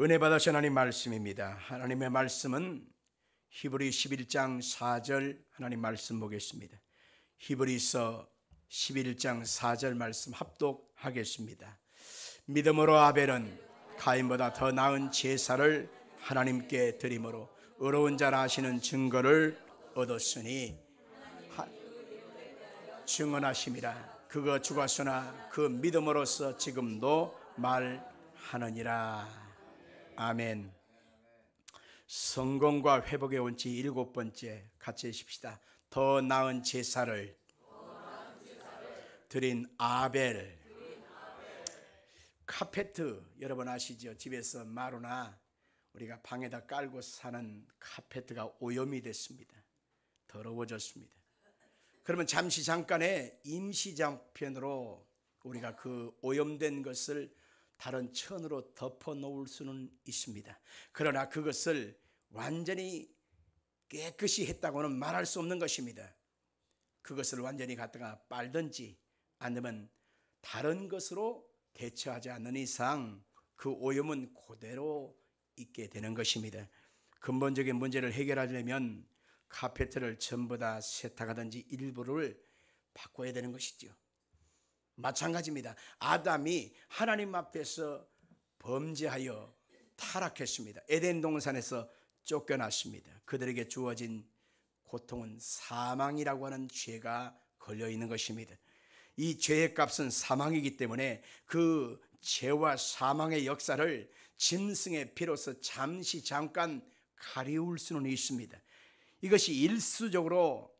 은혜 받으신 하나님 말씀입니다. 하나님의 말씀은 히브리 11장 4절 하나님 말씀 보겠습니다. 히브리서 11장 4절 말씀 합독하겠습니다. 믿음으로 아벨은 가인보다 더 나은 제사를 하나님께 드림으로 의로운 자라 하시는 증거를 얻었으니 증언하심이라. 그가 죽었으나 그 믿음으로써 지금도 말하느니라. 아멘. 성공과 회복의 원칙 7번째 같이 하십시다. 더 나은 제사를 드린 아벨. 카페트 여러분 아시죠? 집에서 마루나 우리가 방에다 깔고 사는 카페트가 오염이 됐습니다. 더러워졌습니다. 그러면 잠깐의 임시장편으로 우리가 그 오염된 것을 다른 천으로 덮어 놓을 수는 있습니다. 그러나 그것을 완전히 깨끗이 했다고는 말할 수 없는 것입니다. 그것을 완전히 갖다가 빨든지 아니면 다른 것으로 대처하지 않는 이상 그 오염은 그대로 있게 되는 것입니다. 근본적인 문제를 해결하려면 카페트를 전부 다 세탁하든지 일부를 바꿔야 되는 것이죠. 마찬가지입니다. 아담이 하나님 앞에서 범죄하여 타락했습니다. 에덴 동산에서 쫓겨났습니다. 그들에게 주어진 고통은 사망이라고 하는 죄가 걸려 있는 것입니다. 이 죄의 값은 사망이기 때문에 그 죄와 사망의 역사를 짐승의 피로서 잠깐 가리울 수는 있습니다. 이것이 일수적으로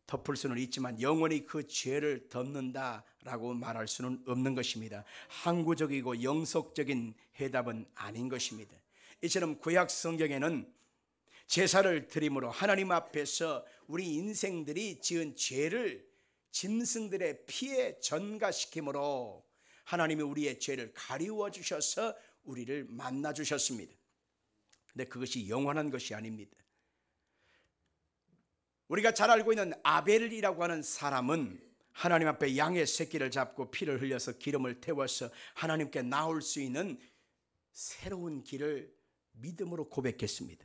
덮을 수는 있지만 영원히 그 죄를 덮는다라고 말할 수는 없는 것입니다. 항구적이고 영속적인 해답은 아닌 것입니다. 이처럼 구약 성경에는 제사를 드림으로 하나님 앞에서 우리 인생들이 지은 죄를 짐승들의 피에 전가시킴으로 하나님이 우리의 죄를 가리워 주셔서 우리를 만나 주셨습니다. 근데 그것이 영원한 것이 아닙니다. 우리가 잘 알고 있는 아벨이라고 하는 사람은 하나님 앞에 양의 새끼를 잡고 피를 흘려서 기름을 태워서 하나님께 나올 수 있는 새로운 길을 믿음으로 고백했습니다.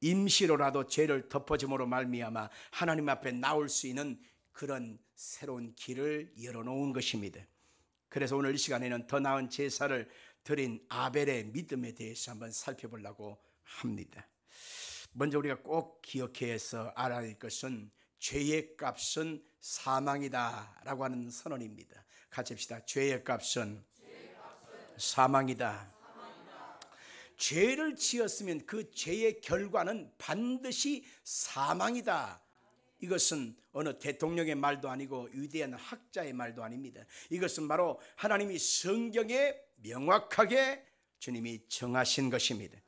임시로라도 죄를 덮어줌으로 말미암아 하나님 앞에 나올 수 있는 그런 새로운 길을 열어놓은 것입니다. 그래서 오늘 이 시간에는 더 나은 제사를 드린 아벨의 믿음에 대해서 한번 살펴보려고 합니다. 먼저 우리가 꼭 기억해서 알아야 할 것은 죄의 값은 사망이다 라고 하는 선언입니다. 같이 합시다. 죄의 값은 사망이다. 죄를 지었으면 그 죄의 결과는 반드시 사망이다. 이것은 어느 대통령의 말도 아니고 위대한 학자의 말도 아닙니다. 이것은 바로 하나님이 성경에 명확하게 주님이 정하신 것입니다.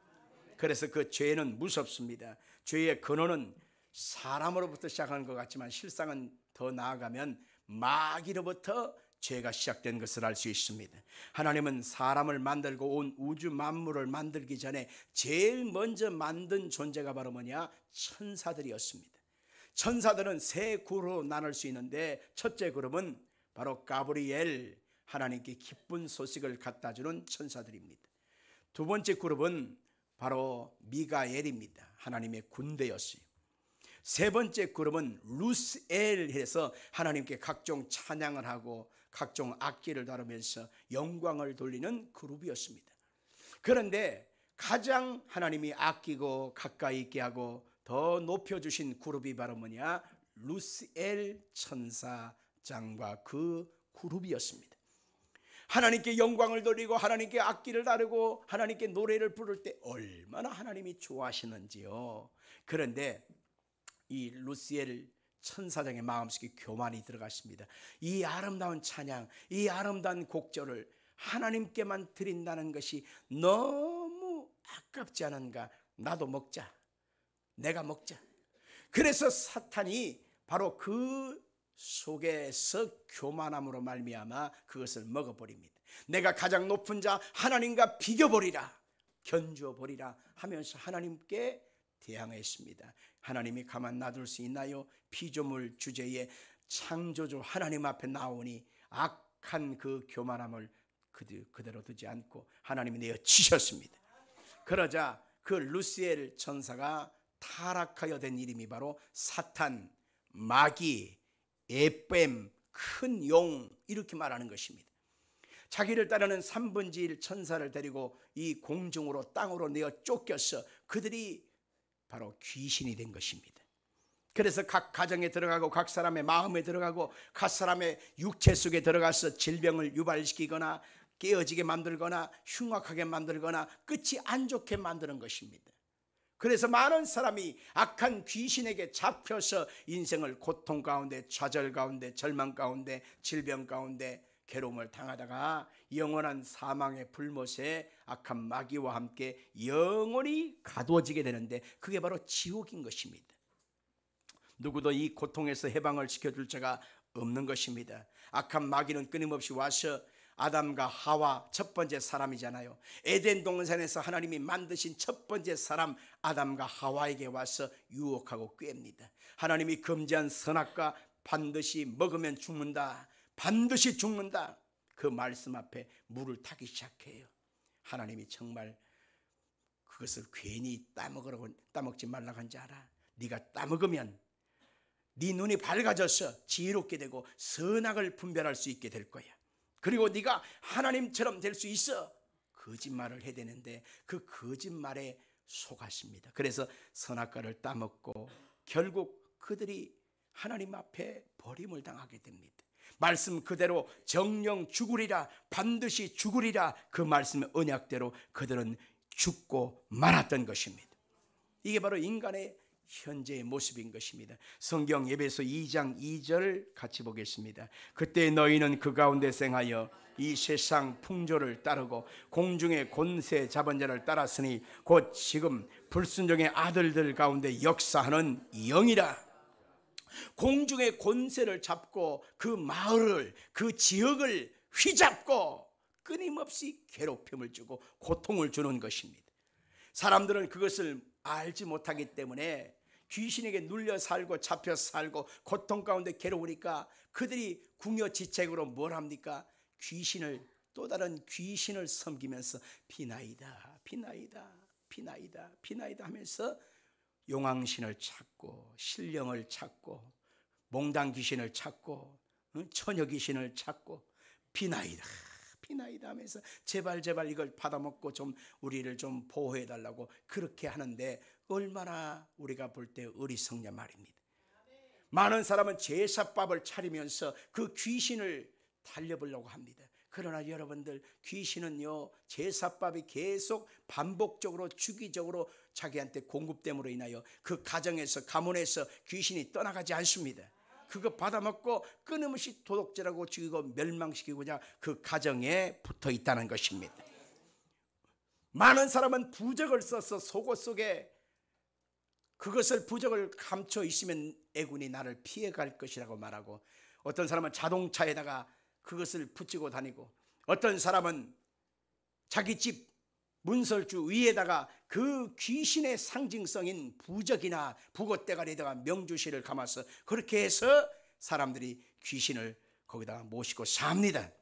그래서 그 죄는 무섭습니다. 죄의 근원은 사람으로부터 시작하는 것 같지만 실상은 더 나아가면 마귀로부터 죄가 시작된 것을 알 수 있습니다. 하나님은 사람을 만들고 온 우주 만물을 만들기 전에 제일 먼저 만든 존재가 바로 뭐냐? 천사들이었습니다. 천사들은 세 그룹으로 나눌 수 있는데 첫째 그룹은 바로 가브리엘, 하나님께 기쁜 소식을 갖다 주는 천사들입니다. 두 번째 그룹은 바로 미가엘입니다. 하나님의 군대였어요. 세 번째 그룹은 루스엘 해서 하나님께 각종 찬양을 하고 각종 악기를 다루면서 영광을 돌리는 그룹이었습니다. 그런데 가장 하나님이 아끼고 가까이 있게 하고 더 높여주신 그룹이 바로 뭐냐? 루스엘 천사장과 그 그룹이었습니다. 하나님께 영광을 돌리고 하나님께 악기를 다루고 하나님께 노래를 부를 때 얼마나 하나님이 좋아하시는지요. 그런데 이 루스엘 천사장의 마음속에 교만이 들어갔습니다. 이 아름다운 찬양, 이 아름다운 곡절을 하나님께만 드린다는 것이 너무 아깝지 않은가? 나도 먹자. 내가 먹자. 그래서 사탄이 바로 그 속에서 교만함으로 말미암아 그것을 먹어버립니다. 내가 가장 높은 자 하나님과 비교버리라, 견주어버리라 하면서 하나님께 대항했습니다. 하나님이 가만 놔둘 수 있나요? 피조물 주제에 창조주 하나님 앞에 나오니 악한 그 교만함을 그대로 두지 않고 하나님이 내어 치셨습니다. 그러자 그 루시엘 천사가 타락하여 된 이름이 바로 사탄, 마귀, 에뱀, 큰 용, 이렇게 말하는 것입니다. 자기를 따르는 3분의 1 천사를 데리고 이 공중으로 땅으로 내어 쫓겨서 그들이 바로 귀신이 된 것입니다. 그래서 각 가정에 들어가고 각 사람의 마음에 들어가고 각 사람의 육체 속에 들어가서 질병을 유발시키거나 깨어지게 만들거나 흉악하게 만들거나 끝이 안 좋게 만드는 것입니다. 그래서 많은 사람이 악한 귀신에게 잡혀서 인생을 고통 가운데, 좌절 가운데, 절망 가운데, 질병 가운데 괴로움을 당하다가 영원한 사망의 불못에 악한 마귀와 함께 영원히 가두어지게 되는데, 그게 바로 지옥인 것입니다. 누구도 이 고통에서 해방을 시켜줄 자가 없는 것입니다. 악한 마귀는 끊임없이 와서 아담과 하와, 첫 번째 사람이잖아요. 에덴 동산에서 하나님이 만드신 첫 번째 사람 아담과 하와에게 와서 유혹하고 꾀입니다. 하나님이 금지한 선악과 반드시 먹으면 죽는다, 반드시 죽는다, 그 말씀 앞에 물을 타기 시작해요. 하나님이 정말 그것을 괜히 따먹지 말라고 한 줄 알아? 네가 따먹으면 네 눈이 밝아져서 지혜롭게 되고 선악을 분별할 수 있게 될 거야. 그리고 네가 하나님처럼 될 수 있어. 거짓말을 해야 되는데 그 거짓말에 속았습니다. 그래서 선악과를 따먹고 결국 그들이 하나님 앞에 버림을 당하게 됩니다. 말씀 그대로 정령 죽으리라, 반드시 죽으리라, 그 말씀의 언약대로 그들은 죽고 말았던 것입니다. 이게 바로 인간의 현재의 모습인 것입니다. 성경 에베소 2장 2절 같이 보겠습니다. 그때 너희는 그 가운데 생하여 이 세상 풍조를 따르고 공중의 권세 잡은 자를 따랐으니 곧 지금 불순종의 아들들 가운데 역사하는 영이라. 공중의 권세를 잡고 그 마을을, 그 지역을 휘잡고 끊임없이 괴롭힘을 주고 고통을 주는 것입니다. 사람들은 그것을 알지 못하기 때문에 귀신에게 눌려 살고 잡혀 살고 고통 가운데 괴로우니까 그들이 궁여지책으로 뭘 합니까? 귀신을, 또 다른 귀신을 섬기면서 비나이다, 비나이다, 비나이다, 비나이다 하면서 용왕신을 찾고 신령을 찾고 몽당 귀신을 찾고 처녀 귀신을 찾고 비나이다, 비나이다 하면서 제발 이걸 받아먹고 좀 우리를 좀 보호해 달라고 그렇게 하는데, 얼마나 우리가 볼 때 어리석냐 말입니다. 많은 사람은 제사밥을 차리면서 그 귀신을 달려보려고 합니다. 그러나 여러분들, 귀신은요, 제사밥이 계속 반복적으로 주기적으로 자기한테 공급됨으로 인하여 그 가정에서, 가문에서 귀신이 떠나가지 않습니다. 그거 받아먹고 끊임없이 도둑질하고 죽이고 멸망시키고자 그 가정에 붙어 있다는 것입니다. 많은 사람은 부적을 써서 속옷 속에 그것을, 부적을 감춰 있으면 애군이 나를 피해갈 것이라고 말하고, 어떤 사람은 자동차에다가 그것을 붙이고 다니고, 어떤 사람은 자기 집 문설주 위에다가 그 귀신의 상징성인 부적이나 북옷대가리에다가 명주실을 감아서 그렇게 해서 사람들이 귀신을 거기다가 모시고 삽니다.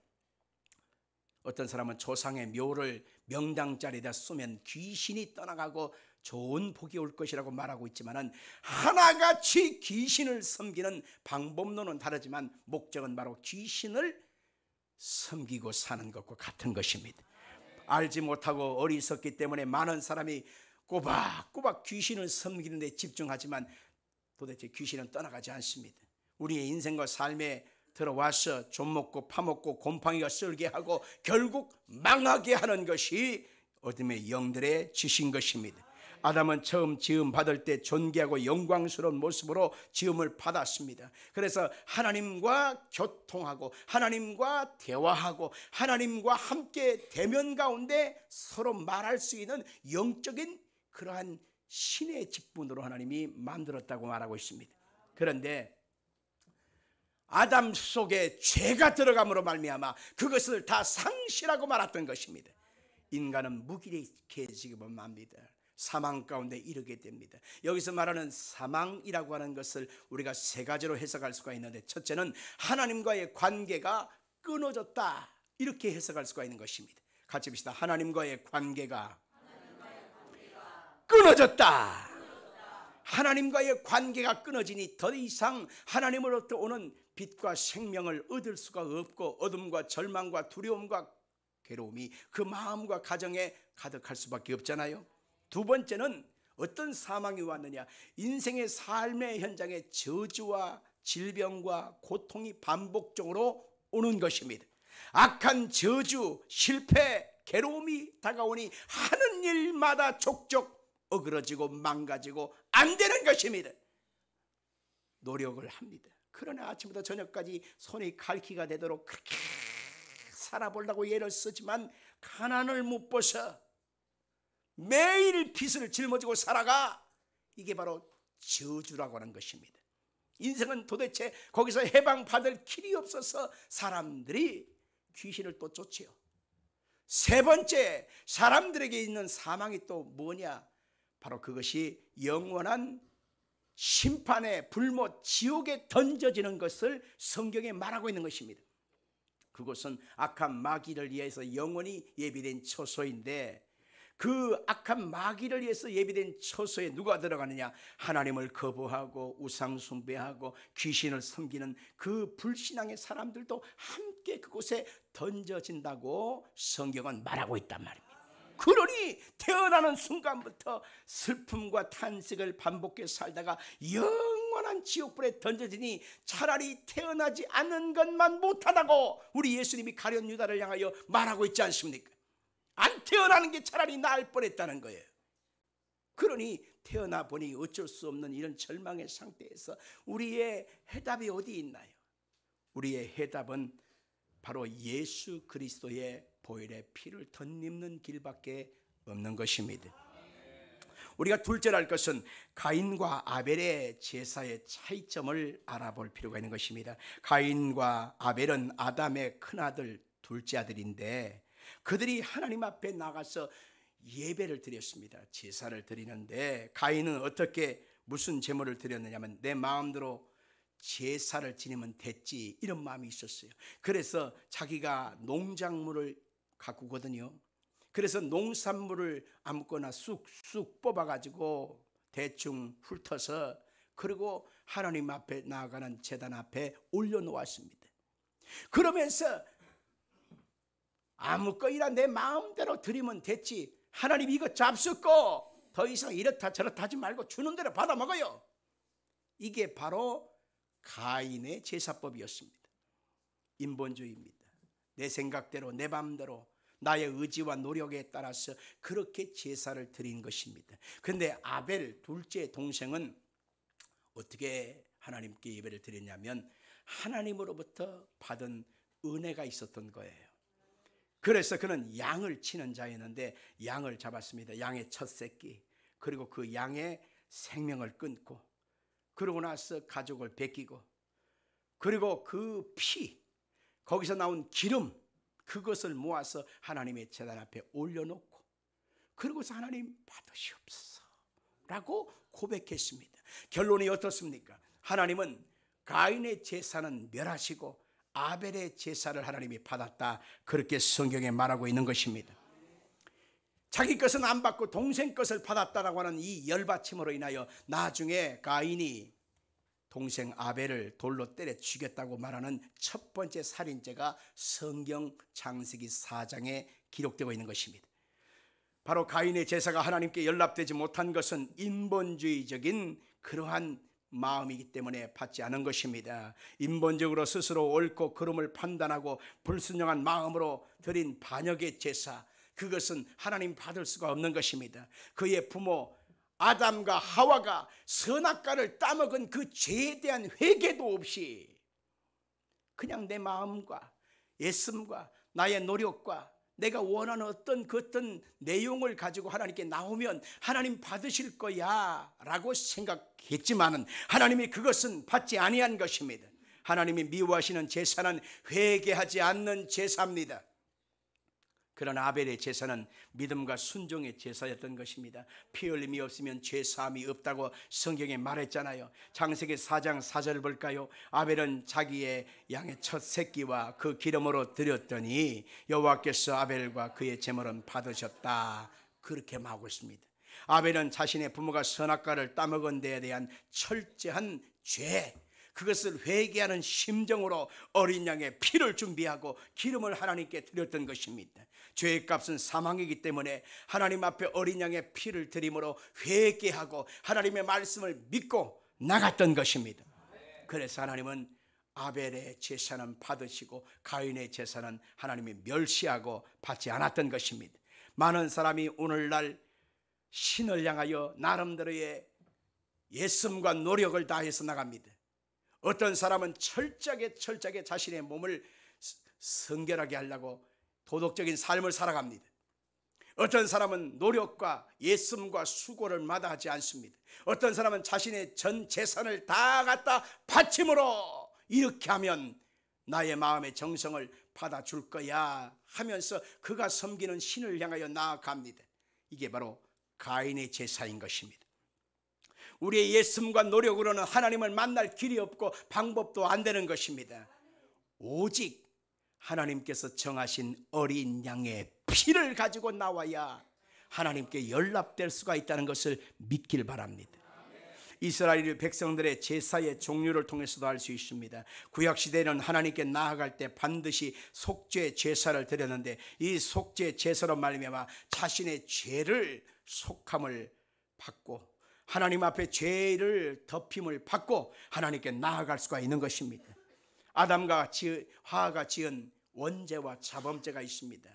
어떤 사람은 조상의 묘를 명당자리에다 쏘면 귀신이 떠나가고 좋은 복이 올 것이라고 말하고 있지만은, 하나같이 귀신을 섬기는 방법론은 다르지만 목적은 바로 귀신을 섬기고 사는 것과 같은 것입니다. 알지 못하고 어리석기 때문에 많은 사람이 꼬박꼬박 귀신을 섬기는 데 집중하지만 도대체 귀신은 떠나가지 않습니다. 우리의 인생과 삶에 들어와서 좀 먹고 파먹고 곰팡이가 썰게 하고 결국 망하게 하는 것이 어둠의 영들의 짓인 것입니다. 아담은 처음 지음 받을 때 존귀하고 영광스러운 모습으로 지음을 받았습니다. 그래서 하나님과 교통하고 하나님과 대화하고 하나님과 함께 대면 가운데 서로 말할 수 있는 영적인 그러한 신의 직분으로 하나님이 만들었다고 말하고 있습니다. 그런데 아담 속에 죄가 들어감으로 말미암아 그것을 다 상실하고 말았던 것입니다. 인간은 무기력해지기만 합니다. 사망 가운데 이르게 됩니다. 여기서 말하는 사망이라고 하는 것을 우리가 세 가지로 해석할 수가 있는데, 첫째는 하나님과의 관계가 끊어졌다, 이렇게 해석할 수가 있는 것입니다. 같이 봅시다. 하나님과의 관계가 끊어졌다. 하나님과의 관계가 끊어지니 더 이상 하나님으로부터 오는 빛과 생명을 얻을 수가 없고 어둠과 절망과 두려움과 괴로움이 그 마음과 가정에 가득할 수밖에 없잖아요. 두 번째는 어떤 사망이 왔느냐? 인생의 삶의 현장에 저주와 질병과 고통이 반복적으로 오는 것입니다. 악한 저주, 실패, 괴로움이 다가오니 하는 일마다 족족 어그러지고 망가지고 안 되는 것입니다. 노력을 합니다. 그러나 아침부터 저녁까지 손이 갈퀴가 되도록 그렇게 살아보려고 애를 쓰지만 가난을 못 벗어 매일 빚을 짊어지고 살아가. 이게 바로 저주라고 하는 것입니다. 인생은 도대체 거기서 해방받을 길이 없어서 사람들이 귀신을 또 쫓지요. 세 번째, 사람들에게 있는 사망이 또 뭐냐? 바로 그것이 영원한 심판의 불못 지옥에 던져지는 것을 성경에 말하고 있는 것입니다. 그것은 악한 마귀를 위해서 영원히 예비된 처소인데, 그 악한 마귀를 위해서 예비된 처소에 누가 들어가느냐? 하나님을 거부하고 우상 숭배하고 귀신을 섬기는 그 불신앙의 사람들도 함께 그곳에 던져진다고 성경은 말하고 있단 말입니다. 그러니 태어나는 순간부터 슬픔과 탄식을 반복해 살다가 영원한 지옥불에 던져지니 차라리 태어나지 않는 것만 못하다고 우리 예수님이 가룟 유다를 향하여 말하고 있지 않습니까? 안 태어나는 게 차라리 나을 뻔했다는 거예요. 그러니 태어나 보니 어쩔 수 없는 이런 절망의 상태에서 우리의 해답이 어디 있나요? 우리의 해답은 바로 예수 그리스도의 보혈의 피를 덧입는 길밖에 없는 것입니다. 우리가 둘째로 할 것은 가인과 아벨의 제사의 차이점을 알아볼 필요가 있는 것입니다. 가인과 아벨은 아담의 큰아들, 둘째 아들인데 그들이 하나님 앞에 나가서 예배를 드렸습니다. 제사를 드리는데 가인은 어떻게 무슨 제물을 드렸느냐면 내 마음대로 제사를 지내면 됐지, 이런 마음이 있었어요. 그래서 자기가 농작물을 가꾸거든요. 그래서 농산물을 아무거나 쑥쑥 뽑아가지고 대충 훑어서 그리고 하나님 앞에 나아가는 제단 앞에 올려놓았습니다. 그러면서 아무거나 내 마음대로 드리면 됐지, 하나님 이거 잡숫고 더 이상 이렇다 저렇다 하지 말고 주는 대로 받아 먹어요. 이게 바로 가인의 제사법이었습니다. 인본주의입니다. 내 생각대로 내 마음대로 나의 의지와 노력에 따라서 그렇게 제사를 드린 것입니다. 그런데 아벨 둘째 동생은 어떻게 하나님께 예배를 드렸냐면 하나님으로부터 받은 은혜가 있었던 거예요. 그래서 그는 양을 치는 자였는데 양을 잡았습니다. 양의 첫 새끼, 그리고 그 양의 생명을 끊고 그러고 나서 가족을 베끼고 그리고 그 피, 거기서 나온 기름, 그것을 모아서 하나님의 제단 앞에 올려놓고 그러고서 하나님 받으시옵소서 라고 고백했습니다. 결론이 어떻습니까? 하나님은 가인의 제사는 멸하시고 아벨의 제사를 하나님이 받았다, 그렇게 성경에 말하고 있는 것입니다. 자기 것은 안 받고 동생 것을 받았다라고 하는 이 열받침으로 인하여 나중에 가인이 동생 아벨을 돌로 때려 죽였다고 말하는 첫 번째 살인죄가 성경 창세기 4장에 기록되고 있는 것입니다. 바로 가인의 제사가 하나님께 연락되지 못한 것은 인본주의적인 그러한 마음이기 때문에 받지 않은 것입니다. 인본적으로 스스로 옳고 그름을 판단하고 불순종한 마음으로 드린 반역의 제사, 그것은 하나님 받을 수가 없는 것입니다. 그의 부모 아담과 하와가 선악과를 따먹은 그 죄에 대한 회개도 없이 그냥 내 마음과 애씀과 나의 노력과 내가 원하는 어떤 내용을 가지고 하나님께 나오면 하나님 받으실 거야 라고 생각했지만은 하나님이 그것은 받지 아니한 것입니다. 하나님이 미워하시는 제사는 회개하지 않는 제사입니다. 그러나 아벨의 제사는 믿음과 순종의 제사였던 것입니다. 피 흘림이 없으면 죄사함이 없다고 성경에 말했잖아요. 창세기 4장 4절 볼까요? 아벨은 자기의 양의 첫 새끼와 그 기름으로 드렸더니 여호와께서 아벨과 그의 제물은 받으셨다, 그렇게 말하고 있습니다. 아벨은 자신의 부모가 선악과를 따먹은 데에 대한 철저한 죄, 그것을 회개하는 심정으로 어린 양의 피를 준비하고 기름을 하나님께 드렸던 것입니다. 죄의 값은 사망이기 때문에 하나님 앞에 어린 양의 피를 드림으로 회개하고 하나님의 말씀을 믿고 나갔던 것입니다. 그래서 하나님은 아벨의 제사는 받으시고 가인의 제사는 하나님이 멸시하고 받지 않았던 것입니다. 많은 사람이 오늘날 신을 향하여 나름대로의 예쁨과 노력을 다해서 나갑니다. 어떤 사람은 철저하게 자신의 몸을 성결하게 하려고 도덕적인 삶을 살아갑니다. 어떤 사람은 노력과 예쁨과 수고를 마다하지 않습니다. 어떤 사람은 자신의 전 재산을 다 갖다 바침으로 이렇게 하면 나의 마음의 정성을 받아줄 거야 하면서 그가 섬기는 신을 향하여 나아갑니다. 이게 바로 가인의 제사인 것입니다. 우리의 예쁨과 노력으로는 하나님을 만날 길이 없고 방법도 안 되는 것입니다. 오직 하나님께서 정하신 어린 양의 피를 가지고 나와야 하나님께 연락될 수가 있다는 것을 믿길 바랍니다. 이스라엘 백성들의 제사의 종류를 통해서도 알 수 있습니다. 구약시대에는 하나님께 나아갈 때 반드시 속죄 제사를 드렸는데 이 속죄 제사로 말미암아 자신의 죄를 속함을 받고 하나님 앞에 죄를 덮임을 받고 하나님께 나아갈 수가 있는 것입니다. 아담과 하와가 지은 원죄와 자범죄가 있습니다.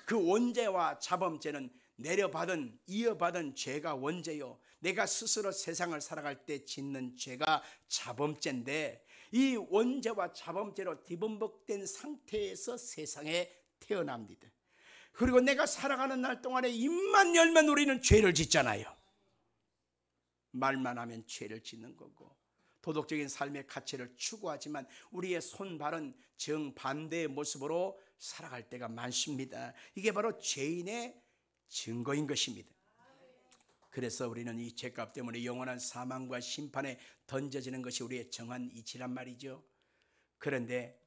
그 원죄와 자범죄는 내려받은 이어받은 죄가 원죄요, 내가 스스로 세상을 살아갈 때 짓는 죄가 자범죄인데 이 원죄와 자범죄로 뒤범벅된 상태에서 세상에 태어납니다. 그리고 내가 살아가는 날 동안에 입만 열면 우리는 죄를 짓잖아요. 말만 하면 죄를 짓는 거고 도덕적인 삶의 가치를 추구하지만 우리의 손발은 정반대의 모습으로 살아갈 때가 많습니다. 이게 바로 죄인의 증거인 것입니다. 그래서 우리는 이 죄값 때문에 영원한 사망과 심판에 던져지는 것이 우리의 정한 이치란 말이죠. 그런데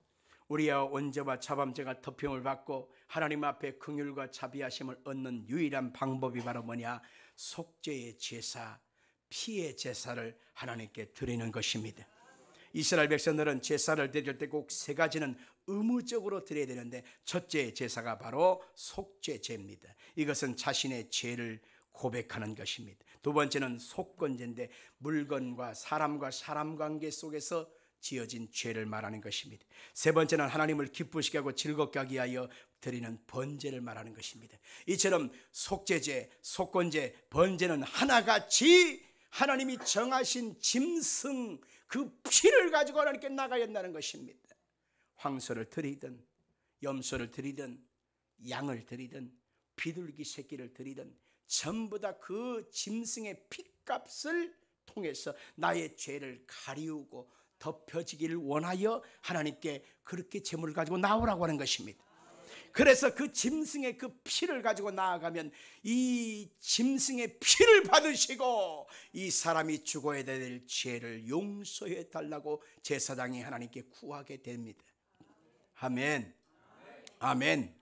우리의 원죄와 자범죄가 덮임을 받고 하나님 앞에 긍휼과 자비하심을 얻는 유일한 방법이 바로 뭐냐? 속죄의 제사, 피의 제사를 하나님께 드리는 것입니다. 이스라엘 백성들은 제사를 드릴 때 꼭 세 가지는 의무적으로 드려야 되는데 첫째 제사가 바로 속죄제입니다. 이것은 자신의 죄를 고백하는 것입니다. 두 번째는 속건제인데 물건과 사람 관계 속에서 지어진 죄를 말하는 것입니다. 세 번째는 하나님을 기쁘시게 하고 즐겁게 하기 위하여 드리는 번제를 말하는 것입니다. 이처럼 속죄제, 속건제, 번제는 하나같이 하나님이 정하신 짐승 그 피를 가지고 하나님께 나가야 한다는 것입니다. 황소를 드리든 염소를 드리든 양을 드리든 비둘기 새끼를 드리든 전부 다 그 짐승의 피값을 통해서 나의 죄를 가리우고 덮여지기를 원하여 하나님께 그렇게 제물을 가지고 나오라고 하는 것입니다. 그래서 그 짐승의 그 피를 가지고 나아가면 이 짐승의 피를 받으시고 이 사람이 죽어야 될 죄를 용서해 달라고 제사장이 하나님께 구하게 됩니다. 아멘. 아멘.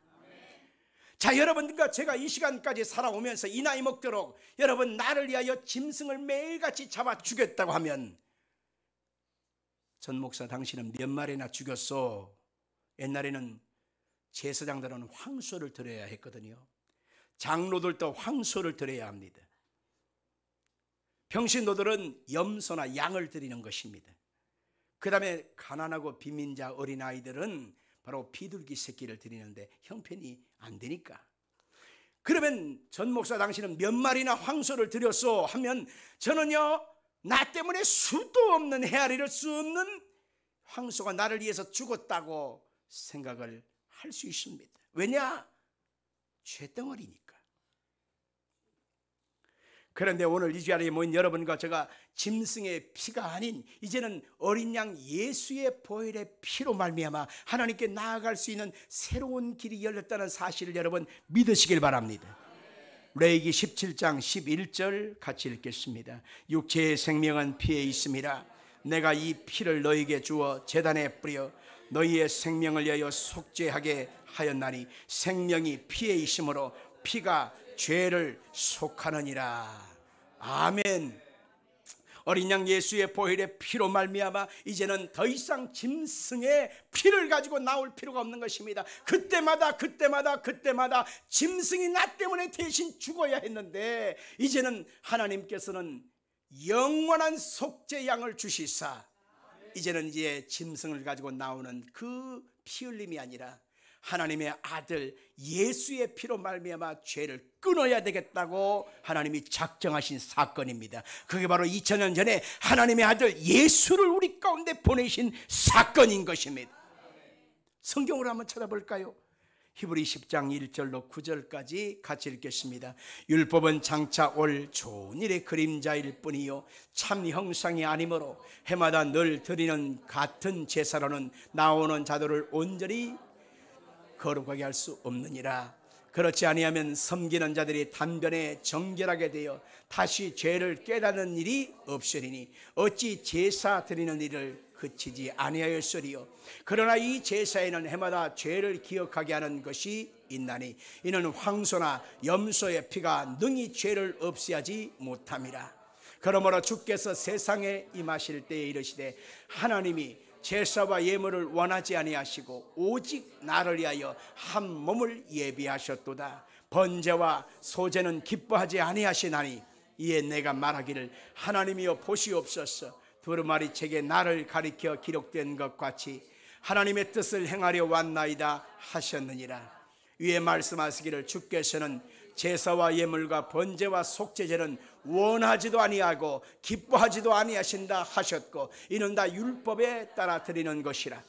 자, 여러분과 제가 이 시간까지 살아오면서 이 나이 먹도록 여러분 나를 위하여 짐승을 매일같이 잡아 죽였다고 하면 전 목사 당신은 몇 마리나 죽였어? 옛날에는 제사장들은 황소를 드려야 했거든요. 장로들도 황소를 드려야 합니다. 평신도들은 염소나 양을 드리는 것입니다. 그 다음에 가난하고 빈민자 어린아이들은 바로 비둘기 새끼를 드리는데 형편이 안 되니까. 그러면 전 목사 당신은 몇 마리나 황소를 드렸어 하면 저는요 나 때문에 수도 없는 헤아릴 수 없는 황소가 나를 위해서 죽었다고 생각을 할 수 있습니다. 왜냐? 죄덩어리니까. 그런데 오늘 이 자리에 모인 여러분과 제가 짐승의 피가 아닌 이제는 어린 양 예수의 보혈의 피로 말미암아 하나님께 나아갈 수 있는 새로운 길이 열렸다는 사실을 여러분 믿으시길 바랍니다. 레위기 17장 11절 같이 읽겠습니다. 육체의 생명은 피에 있음이라. 내가 이 피를 너희에게 주어 제단에 뿌려 너희의 생명을 위하여 속죄하게 하였나니 생명이 피에 있으므로 피가 죄를 속하느니라. 아멘. 어린 양 예수의 보혈의 피로 말미암아 이제는 더 이상 짐승의 피를 가지고 나올 필요가 없는 것입니다. 그때마다 짐승이 나 때문에 대신 죽어야 했는데 이제는 하나님께서는 영원한 속죄 양을 주시사 이제는 이제 짐승을 가지고 나오는 그 피 흘림이 아니라 하나님의 아들 예수의 피로 말미암아 죄를 끊어야 되겠다고 하나님이 작정하신 사건입니다. 그게 바로 2000년 전에 하나님의 아들 예수를 우리 가운데 보내신 사건인 것입니다. 성경으로 한번 찾아볼까요? 히브리 10장 1절로 9절까지 같이 읽겠습니다. 율법은 장차 올 좋은 일의 그림자일 뿐이요 참 형상이 아니므로 해마다 늘 드리는 같은 제사로는 나오는 자들을 온전히 거룩하게 할 수 없느니라. 그렇지 아니하면 섬기는 자들이 단변에 정결하게 되어 다시 죄를 깨닫는 일이 없으리니 어찌 제사 드리는 일을 그치지 아니하였으리요. 그러나 이 제사에는 해마다 죄를 기억하게 하는 것이 있나니 이는 황소나 염소의 피가 능히 죄를 없애하지 못함이라. 그러므로 주께서 세상에 임하실 때에 이르시되 하나님이 제사와 예물을 원하지 아니하시고 오직 나를 위하여 한 몸을 예비하셨도다. 번제와 소제는 기뻐하지 아니하시나니 이에 내가 말하기를 하나님이여 보시옵소서. 두루마리 책에 나를 가리켜 기록된 것 같이 하나님의 뜻을 행하려 왔나이다 하셨느니라. 위에 말씀하시기를 주께서는 제사와 예물과 번제와 속죄제는 원하지도 아니하고 기뻐하지도 아니하신다 하셨고 이는 다 율법에 따라 드리는 것이라.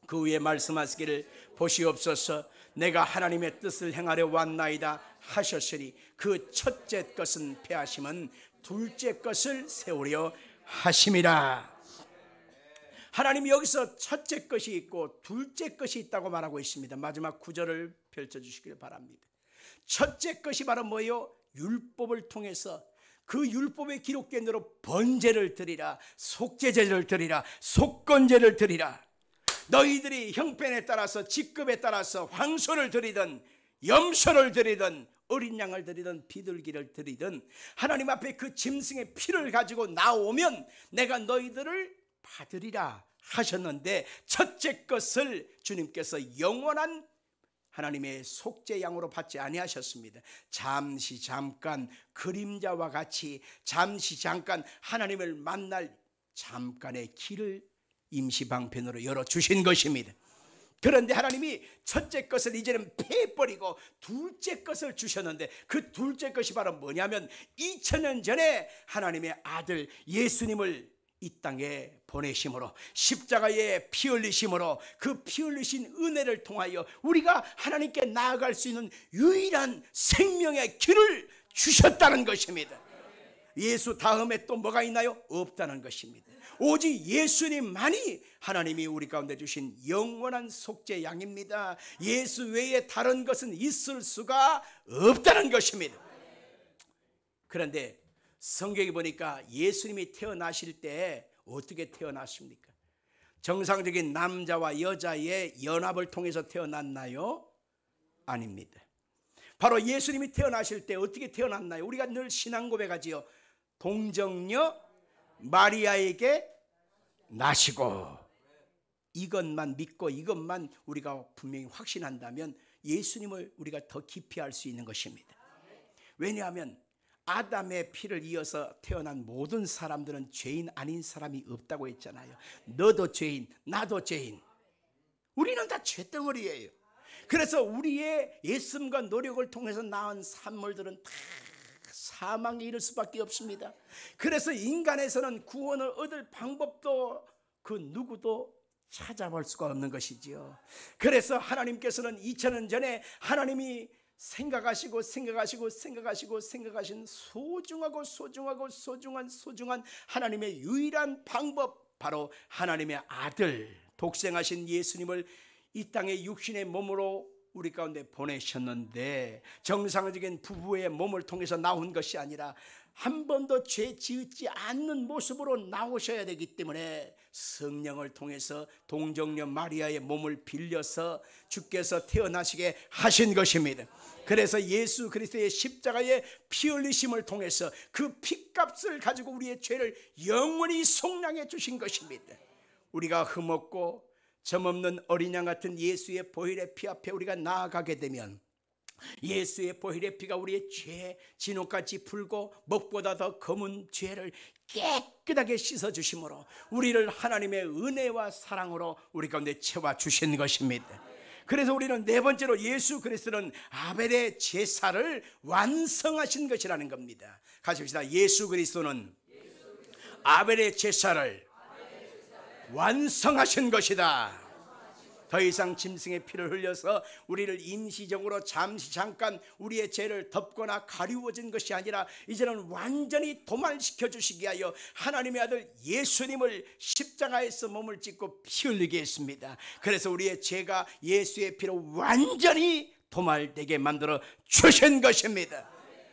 그 위에 말씀하시기를 보시옵소서. 내가 하나님의 뜻을 행하려 왔나이다 하셨으니 그 첫째 것은 폐하심은 둘째 것을 세우려 하심이라. 하나님이 여기서 첫째 것이 있고 둘째 것이 있다고 말하고 있습니다. 마지막 구절을 펼쳐주시길 바랍니다. 첫째 것이 바로 뭐예요? 율법을 통해서 그 율법에 기록된 대로 번제를 드리라, 속죄제를 드리라, 속건제를 드리라. 너희들이 형편에 따라서 직급에 따라서 황소를 드리든 염소를 드리든 어린 양을 드리든 비둘기를 드리든 하나님 앞에 그 짐승의 피를 가지고 나오면 내가 너희들을 받으리라 하셨는데 첫째 것을 주님께서 영원한 하나님의 속죄 양으로 받지 아니하셨습니다. 잠깐 그림자와 같이 잠깐 하나님을 만날 잠깐의 길을 임시방편으로 열어주신 것입니다. 그런데 하나님이 첫째 것을 이제는 패버리고 둘째 것을 주셨는데 그 둘째 것이 바로 뭐냐면 2000년 전에 하나님의 아들 예수님을 이 땅에 보내심으로 십자가에 피 흘리심으로 그 피 흘리신 은혜를 통하여 우리가 하나님께 나아갈 수 있는 유일한 생명의 길을 주셨다는 것입니다. 예수 다음에 또 뭐가 있나요? 없다는 것입니다. 오직 예수님만이 하나님이 우리 가운데 주신 영원한 속죄 양입니다. 예수 외에 다른 것은 있을 수가 없다는 것입니다. 그런데 성경에 보니까 예수님이 태어나실 때 어떻게 태어났습니까? 정상적인 남자와 여자의 연합을 통해서 태어났나요? 아닙니다. 바로 예수님이 태어나실 때 어떻게 태어났나요? 우리가 늘 신앙 고백하지요. 동정녀 마리아에게 나시고. 이것만 믿고 이것만 우리가 분명히 확신한다면 예수님을 우리가 더 깊이 알 수 있는 것입니다. 왜냐하면 아담의 피를 이어서 태어난 모든 사람들은 죄인 아닌 사람이 없다고 했잖아요. 너도 죄인, 나도 죄인. 우리는 다 죄덩어리예요. 그래서 우리의 예씀과 노력을 통해서 낳은 산물들은 다 사망에 이를 수밖에 없습니다. 그래서 인간에서는 구원을 얻을 방법도 그 누구도 찾아볼 수가 없는 것이지요. 그래서 하나님께서는 2000년 전에 하나님이 생각하신 소중한 하나님의 유일한 방법, 바로 하나님의 아들 독생하신 예수님을 이 땅에 육신의 몸으로 우리 가운데 보내셨는데 정상적인 부부의 몸을 통해서 나온 것이 아니라 한 번도 죄 지었지 않는 모습으로 나오셔야 되기 때문에 성령을 통해서 동정녀 마리아의 몸을 빌려서 주께서 태어나시게 하신 것입니다. 그래서 예수 그리스도의 십자가의 피 흘리심을 통해서 그 피값을 가지고 우리의 죄를 영원히 속량해 주신 것입니다. 우리가 흠없고 점없는 어린 양 같은 예수의 보혈의 피 앞에 우리가 나아가게 되면 예수의 보혈의 피가 우리의 죄 진흙같이 풀고 먹보다 더 검은 죄를 깨끗하게 씻어주심으로 우리를 하나님의 은혜와 사랑으로 우리 가운데 채워주신 것입니다. 그래서 우리는 네 번째로 예수 그리스도는 아벨의 제사를 완성하신 것이라는 겁니다. 같이 봅시다. 예수 그리스도는 아벨의 제사를 완성하신 것이다. 더 이상 짐승의 피를 흘려서 우리를 임시적으로 잠깐 우리의 죄를 덮거나 가리워진 것이 아니라 이제는 완전히 도말시켜 주시기 위하여 하나님의 아들 예수님을 십자가에서 몸을 찢고 피 흘리게 했습니다. 그래서 우리의 죄가 예수의 피로 완전히 도말되게 만들어 주신 것입니다.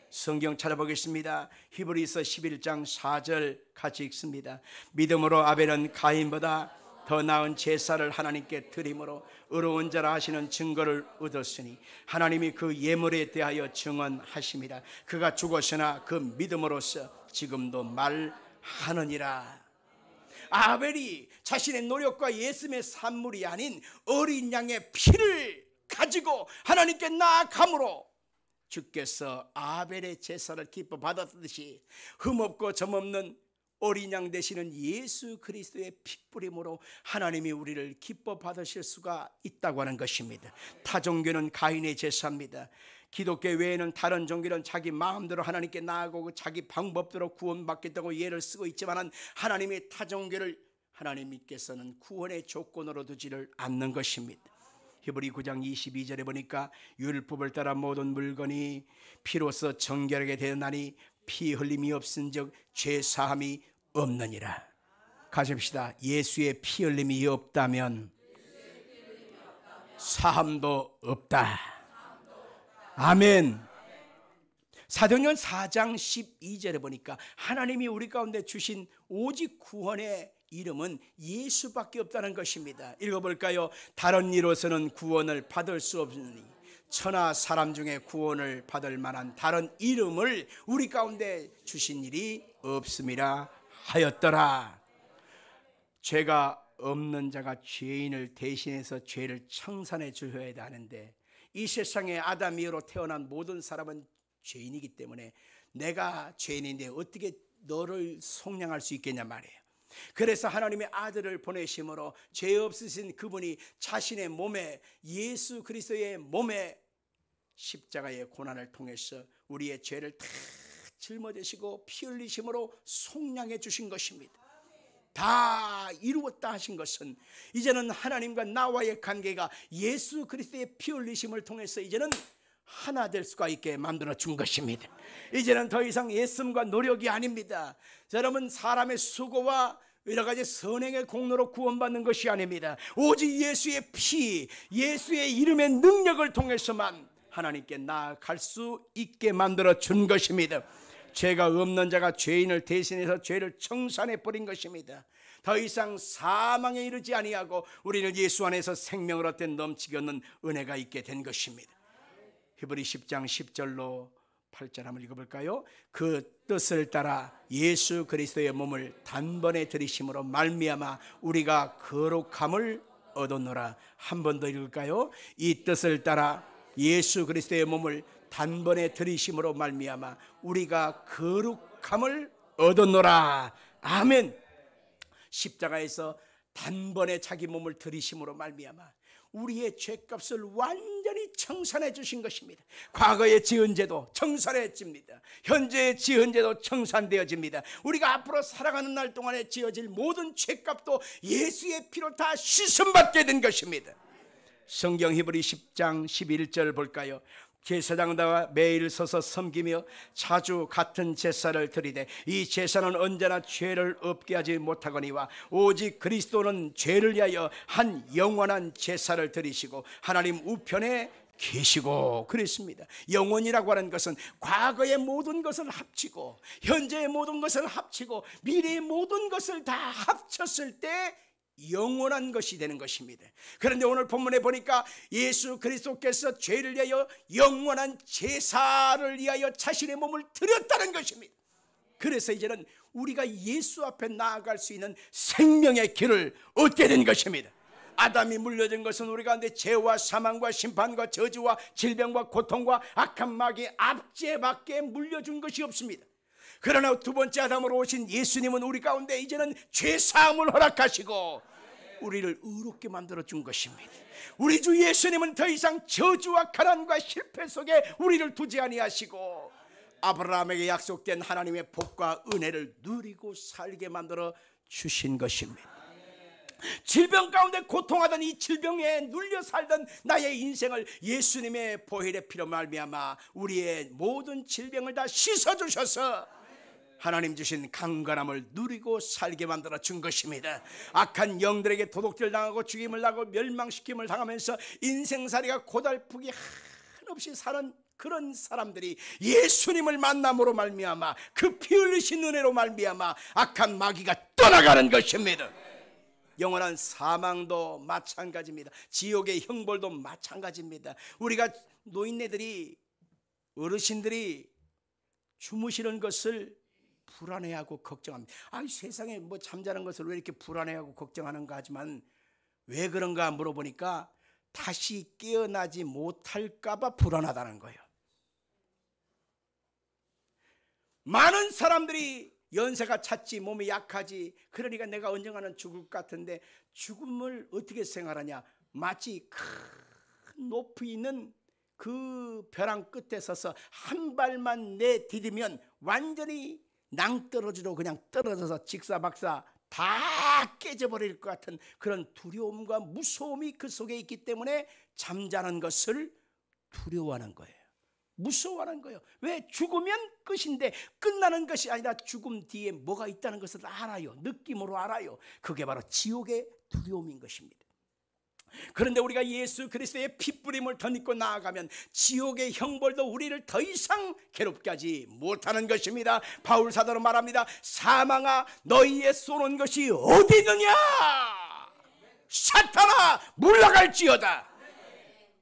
성경 찾아보겠습니다. 히브리서 11장 4절 같이 읽습니다. 믿음으로 아벨은 가인보다 더 나은 제사를 하나님께 드림으로 의로운 자라 하시는 증거를 얻었으니 하나님이 그 예물에 대하여 증언하심이라. 그가 죽었으나 그 믿음으로써 지금도 말하느니라. 아벨이 자신의 노력과 예수의 산물이 아닌 어린 양의 피를 가지고 하나님께 나아감으로 주께서 아벨의 제사를 기뻐 받았듯이 흠없고 점없는 어린 양 되시는 예수 그리스도의 핏부림으로 하나님이 우리를 기뻐 받으실 수가 있다고 하는 것입니다. 타 종교는 가인의 제사입니다. 기독교 외에는 다른 종교는 자기 마음대로 하나님께 나아가고 자기 방법대로 구원받겠다고 예를 쓰고 있지만 하나님의 타 종교를 하나님께서는 구원의 조건으로 두지를 않는 것입니다. 히브리 9장 22절에 보니까 율법을 따라 모든 물건이 피로써 정결하게 되었나니 피 흘림이 없은즉 죄 사함이 없느니라. 가십시다. 예수의 피 흘림이 없다면 사함도 없다. 아멘. 사도행전 4장 12절에 보니까 하나님이 우리 가운데 주신 오직 구원의 이름은 예수밖에 없다는 것입니다. 읽어볼까요? 다른 이로서는 구원을 받을 수 없으니 천하 사람 중에 구원을 받을 만한 다른 이름을 우리 가운데 주신 일이 없음이라 하였더라. 죄가 없는 자가 죄인을 대신해서 죄를 청산해 주어야 하는데 이 세상에 아담 이후로 태어난 모든 사람은 죄인이기 때문에 내가 죄인인데 어떻게 너를 속량할 수 있겠냐 말이에요. 그래서 하나님의 아들을 보내심으로 죄 없으신 그분이 자신의 몸에 예수 그리스도의 몸에 십자가의 고난을 통해서 우리의 죄를 다 짊어지시고 피 흘리심으로 속량해 주신 것입니다. 다 이루었다 하신 것은 이제는 하나님과 나와의 관계가 예수 그리스도의 피 흘리심을 통해서 이제는 하나 될 수가 있게 만들어 준 것입니다. 이제는 더 이상 애씀과 노력이 아닙니다. 여러분, 사람의 수고와 여러 가지 선행의 공로로 구원받는 것이 아닙니다. 오직 예수의 피, 예수의 이름의 능력을 통해서만 하나님께 나아갈 수 있게 만들어 준 것입니다. 죄가 없는 자가 죄인을 대신해서 죄를 청산해 버린 것입니다. 더 이상 사망에 이르지 아니하고 우리는 예수 안에서 생명을 얻되 넘치게 얻는 은혜가 있게 된 것입니다. 히브리 10장 10절로 8절 한번 읽어볼까요? 그 뜻을 따라 예수 그리스도의 몸을 단번에 들이심으로 말미암아 우리가 거룩함을 얻었노라. 한 번 더 읽을까요? 이 뜻을 따라 예수 그리스도의 몸을 단번에 들이심으로 말미암아 우리가 거룩함을 얻었노라. 아멘. 십자가에서 단번에 자기 몸을 들이심으로 말미암아 우리의 죄값을 완전히 청산해 주신 것입니다. 과거의 지은 죄도 청산해집니다. 현재의 지은 죄도 청산되어집니다. 우리가 앞으로 살아가는 날 동안에 지어질 모든 죄값도 예수의 피로 다 씻음받게 된 것입니다. 성경 히브리 10장 11절 볼까요? 제사장다와 매일 서서 섬기며 자주 같은 제사를 드리되 이 제사는 언제나 죄를 없게 하지 못하거니와 오직 그리스도는 죄를 위하여 한 영원한 제사를 드리시고 하나님 우편에 계시고 그랬습니다. 영혼이라고 하는 것은 과거의 모든 것을 합치고 현재의 모든 것을 합치고 미래의 모든 것을 다 합쳤을 때 영원한 것이 되는 것입니다. 그런데 오늘 본문에 보니까 예수 그리스도께서 죄를 위하여 영원한 제사를 위하여 자신의 몸을 드렸다는 것입니다. 그래서 이제는 우리가 예수 앞에 나아갈 수 있는 생명의 길을 얻게 된 것입니다. 아담이 물려준 것은 우리 가운데 죄와 사망과 심판과 저주와 질병과 고통과 악한 마귀의 압제밖에 물려준 것이 없습니다. 그러나 두 번째 아담으로 오신 예수님은 우리 가운데 이제는 죄사함을 허락하시고 우리를 의롭게 만들어 준 것입니다. 우리 주 예수님은 더 이상 저주와 가난과 실패 속에 우리를 두지 아니하시고 아브라함에게 약속된 하나님의 복과 은혜를 누리고 살게 만들어 주신 것입니다. 질병 가운데 고통하던 이 질병에 눌려 살던 나의 인생을 예수님의 보혈의 피로 말미암아 우리의 모든 질병을 다 씻어주셔서 하나님 주신 강건함을 누리고 살게 만들어 준 것입니다. 악한 영들에게 도둑질 당하고 죽임을 당하고 멸망시킴을 당하면서 인생살이가 고달프게 한없이 사는 그런 사람들이 예수님을 만남으로 말미암아 그 피 흘리신 은혜로 말미암아 악한 마귀가 떠나가는 것입니다. 영원한 사망도 마찬가지입니다. 지옥의 형벌도 마찬가지입니다. 우리가 노인네들이 어르신들이 주무시는 것을 불안해하고 걱정합니다. 세상에 뭐 잠자는 것을 왜 이렇게 불안해하고 걱정하는가 하지만 왜 그런가 물어보니까 다시 깨어나지 못할까 봐 불안하다는 거예요. 많은 사람들이 연세가 찼지, 몸이 약하지, 그러니까 내가 언젠가는 죽을 것 같은데 죽음을 어떻게 생각하냐, 마치 큰 높이 있는 그 벼랑 끝에 서서 한 발만 내디디면 완전히 낭떠러지로 그냥 떨어져서 직사박사 다 깨져버릴 것 같은 그런 두려움과 무서움이 그 속에 있기 때문에 잠자는 것을 두려워하는 거예요. 무서워하는 거예요. 왜? 죽으면 끝인데 끝나는 것이 아니라 죽음 뒤에 뭐가 있다는 것을 알아요. 느낌으로 알아요. 그게 바로 지옥의 두려움인 것입니다. 그런데 우리가 예수 그리스도의 핏부림을 덧입고 나아가면 지옥의 형벌도 우리를 더 이상 괴롭게 하지 못하는 것입니다. 바울 사도는 말합니다. 사망아 너희의 쏘는 것이 어디 있느냐? 사탄아 물러갈지어다.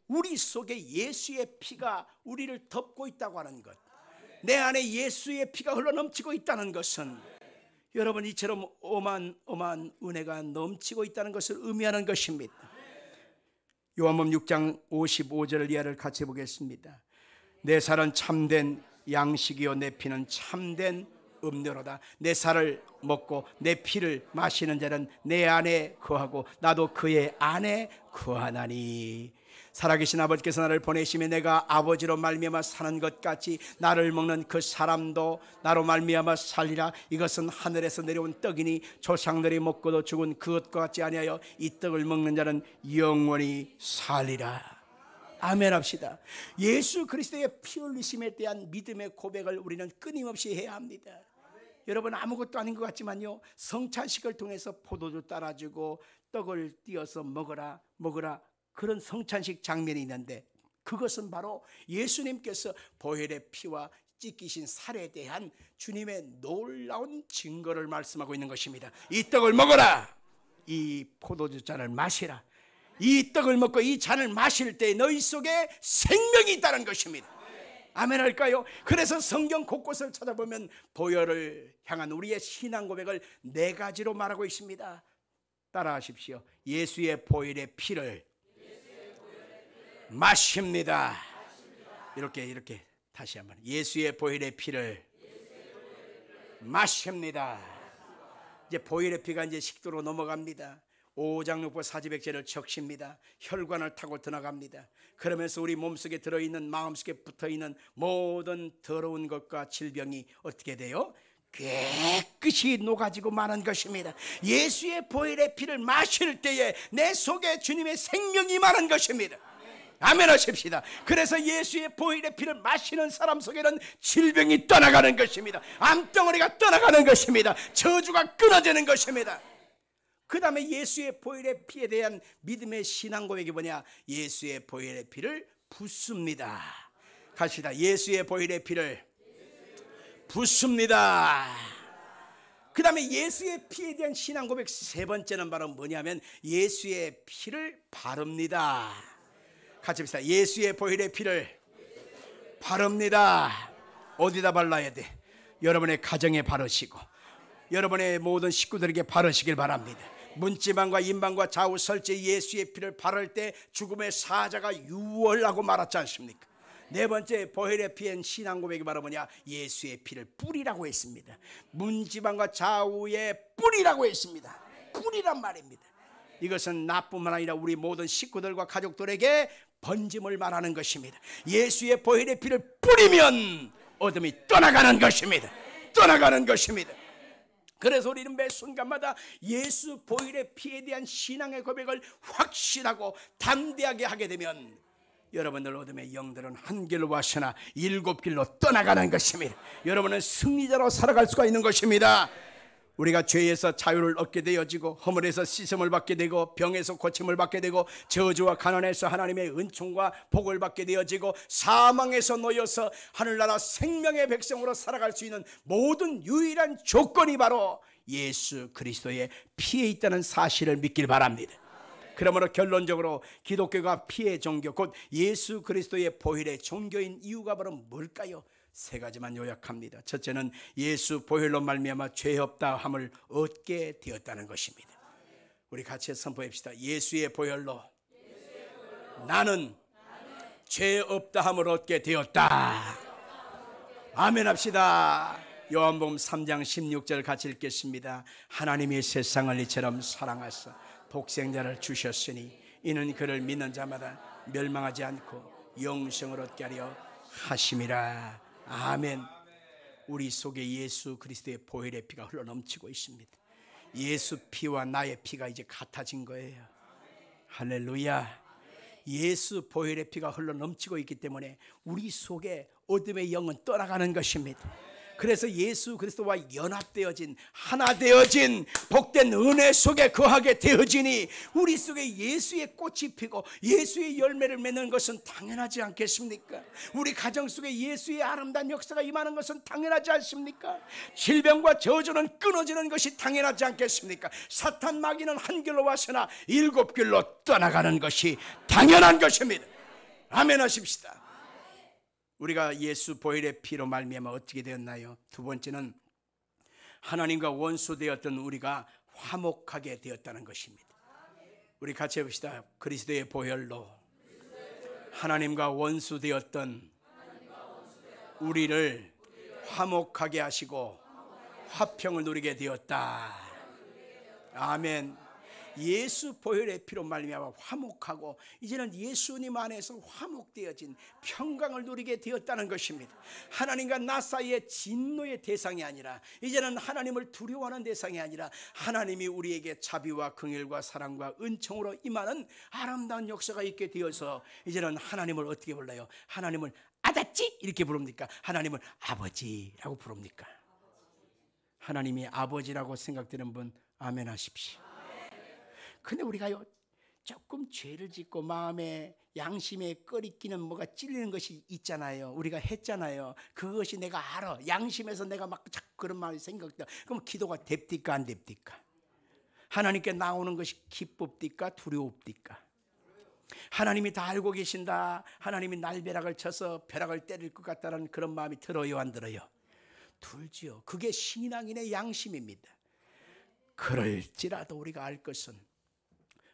우리 속에 예수의 피가 우리를 덮고 있다고 하는 것, 내 안에 예수의 피가 흘러넘치고 있다는 것은 여러분 이처럼 어마어마한 은혜가 넘치고 있다는 것을 의미하는 것입니다. 요한복음 6장 55절 이하를 같이 보겠습니다. 내 살은 참된 양식이요 내 피는 참된 음료로다. 내 살을 먹고 내 피를 마시는 자는 내 안에 거하고 나도 그의 안에 거하나니. 살아계신 아버지께서 나를 보내시며 내가 아버지로 말미암아 사는 것 같이 나를 먹는 그 사람도 나로 말미암아 살리라. 이것은 하늘에서 내려온 떡이니 조상들이 먹고도 죽은 그것과 같지 아니하여 이 떡을 먹는 자는 영원히 살리라. 아멘 합시다. 예수 그리스도의 피 흘리심에 대한 믿음의 고백을 우리는 끊임없이 해야 합니다. 여러분 아무것도 아닌 것 같지만요, 성찬식을 통해서 포도주 따라주고 떡을 띄어서 먹어라 그런 성찬식 장면이 있는데 그것은 바로 예수님께서 보혈의 피와 찢기신 살에 대한 주님의 놀라운 증거를 말씀하고 있는 것입니다. 이 떡을 먹어라, 이 포도주 잔을 마시라. 이 떡을 먹고 이 잔을 마실 때 너희 속에 생명이 있다는 것입니다. 아멘 할까요? 그래서 성경 곳곳을 찾아보면 보혈을 향한 우리의 신앙 고백을 4가지로 말하고 있습니다. 따라하십시오. 예수의 보혈의 피를 마십니다. 이렇게 다시 한번. 예수의 보혈의 피를 마십니다. 이제 보혈의 피가 이제 식도로 넘어갑니다. 5장 6보 사지백제를 적십니다. 혈관을 타고 들어갑니다. 그러면서 우리 몸속에 들어있는, 마음속에 붙어있는 모든 더러운 것과 질병이 어떻게 돼요? 깨끗이 녹아지고 마는 것입니다. 예수의 보혈의 피를 마실 때에 내 속에 주님의 생명이 임하는 것입니다. 아멘 하십시다. 그래서 예수의 보혈의 피를 마시는 사람 속에는 질병이 떠나가는 것입니다. 암덩어리가 떠나가는 것입니다. 저주가 끊어지는 것입니다. 그 다음에 예수의 보혈의 피에 대한 믿음의 신앙 고백이 뭐냐? 예수의 보혈의 피를 붓습니다. 갑시다. 예수의 보혈의 피를 붓습니다. 그 다음에 예수의 피에 대한 신앙 고백 세 번째는 바로 뭐냐면 예수의 피를 바릅니다. 같이 합시다. 예수의 보혈의 피를 바릅니다. 어디다 발라야 돼? 여러분의 가정에 바르시고 여러분의 모든 식구들에게 바르시길 바랍니다. 문지방과 인방과 좌우 설제 예수의 피를 바를 때 죽음의 사자가 유월하고 말았지 않습니까? 네 번째 보혈의 피엔 신앙 고백이 바로 뭐냐? 예수의 피를 뿌리라고 했습니다. 문지방과 좌우의 뿌리라고 했습니다. 뿌리란 말입니다. 이것은 나뿐만 아니라 우리 모든 식구들과 가족들에게 번짐을 말하는 것입니다. 예수의 보혈의 피를 뿌리면 어둠이 떠나가는 것입니다. 떠나가는 것입니다. 그래서 우리는 매 순간마다 예수 보혈의 피에 대한 신앙의 고백을 확실하고 담대하게 하게 되면 여러분들 어둠의 영들은 한 길로 와서나 일곱 길로 떠나가는 것입니다. 여러분은 승리자로 살아갈 수가 있는 것입니다. 우리가 죄에서 자유를 얻게 되어지고 허물에서 씻음을 받게 되고 병에서 고침을 받게 되고 저주와 가난에서 하나님의 은총과 복을 받게 되어지고 사망에서 놓여서 하늘나라 생명의 백성으로 살아갈 수 있는 모든 유일한 조건이 바로 예수 그리스도의 피에 있다는 사실을 믿길 바랍니다. 그러므로 결론적으로 기독교가 피의 종교 곧 예수 그리스도의 보혈의 종교인 이유가 바로 뭘까요? 세 가지만 요약합니다. 첫째는 예수 보혈로 말미암아 죄 없다함을 얻게 되었다는 것입니다. 우리 같이 선포합시다. 예수의 보혈로 나는 죄 없다함을 얻게 되었다. 아멘 합시다. 요한복음 3장 16절 같이 읽겠습니다. 하나님이 세상을 이처럼 사랑하사 독생자를 주셨으니 이는 그를 믿는 자마다 멸망하지 않고 영생을 얻게 하려 하심이라. 아멘. 우리 속에 예수 그리스도의 보혈의 피가 흘러넘치고 있습니다. 예수 피와 나의 피가 이제 같아진 거예요. 할렐루야. 예수 보혈의 피가 흘러넘치고 있기 때문에 우리 속에 어둠의 영은 떠나가는 것입니다. 그래서 예수 그리스도와 연합되어진 하나 되어진 복된 은혜 속에 거하게 되어지니 우리 속에 예수의 꽃이 피고 예수의 열매를 맺는 것은 당연하지 않겠습니까? 우리 가정 속에 예수의 아름다운 역사가 임하는 것은 당연하지 않습니까? 질병과 저주는 끊어지는 것이 당연하지 않겠습니까? 사탄 마귀는 한 길로 와서나 일곱 길로 떠나가는 것이 당연한 것입니다. 아멘 하십시다. 우리가 예수 보혈의 피로 말미암아 어떻게 되었나요? 두 번째는 하나님과 원수되었던 우리가 화목하게 되었다는 것입니다. 우리 같이 해봅시다. 그리스도의 보혈로 하나님과 원수되었던 우리를 화목하게 하시고 화평을 누리게 되었다. 아멘. 예수 보혈의 피로 말미암아 화목하고 이제는 예수님 안에서 화목되어진 평강을 누리게 되었다는 것입니다. 하나님과 나 사이의 진노의 대상이 아니라 이제는 하나님을 두려워하는 대상이 아니라 하나님이 우리에게 자비와 긍휼과 사랑과 은총으로 임하는 아름다운 역사가 있게 되어서 이제는 하나님을 어떻게 불러요? 하나님을 아다찌 이렇게 부릅니까? 하나님을 아버지라고 부릅니까? 하나님이 아버지라고 생각되는 분 아멘 하십시오. 근데 우리가요 조금 죄를 짓고 마음에 양심에 꺼리끼는 뭐가 찔리는 것이 있잖아요. 우리가 했잖아요. 그것이 내가 알아. 양심에서 내가 막 자꾸 그런 마음이 생각돼. 그럼 기도가 됩니까 안 됩니까? 하나님께 나오는 것이 기쁩니까 두려웁니까? 하나님이 다 알고 계신다. 하나님이 날벼락을 쳐서 벼락을 때릴 것 같다는 그런 마음이 들어요 안 들어요? 들지요. 그게 신앙인의 양심입니다. 그럴지라도 우리가 알 것은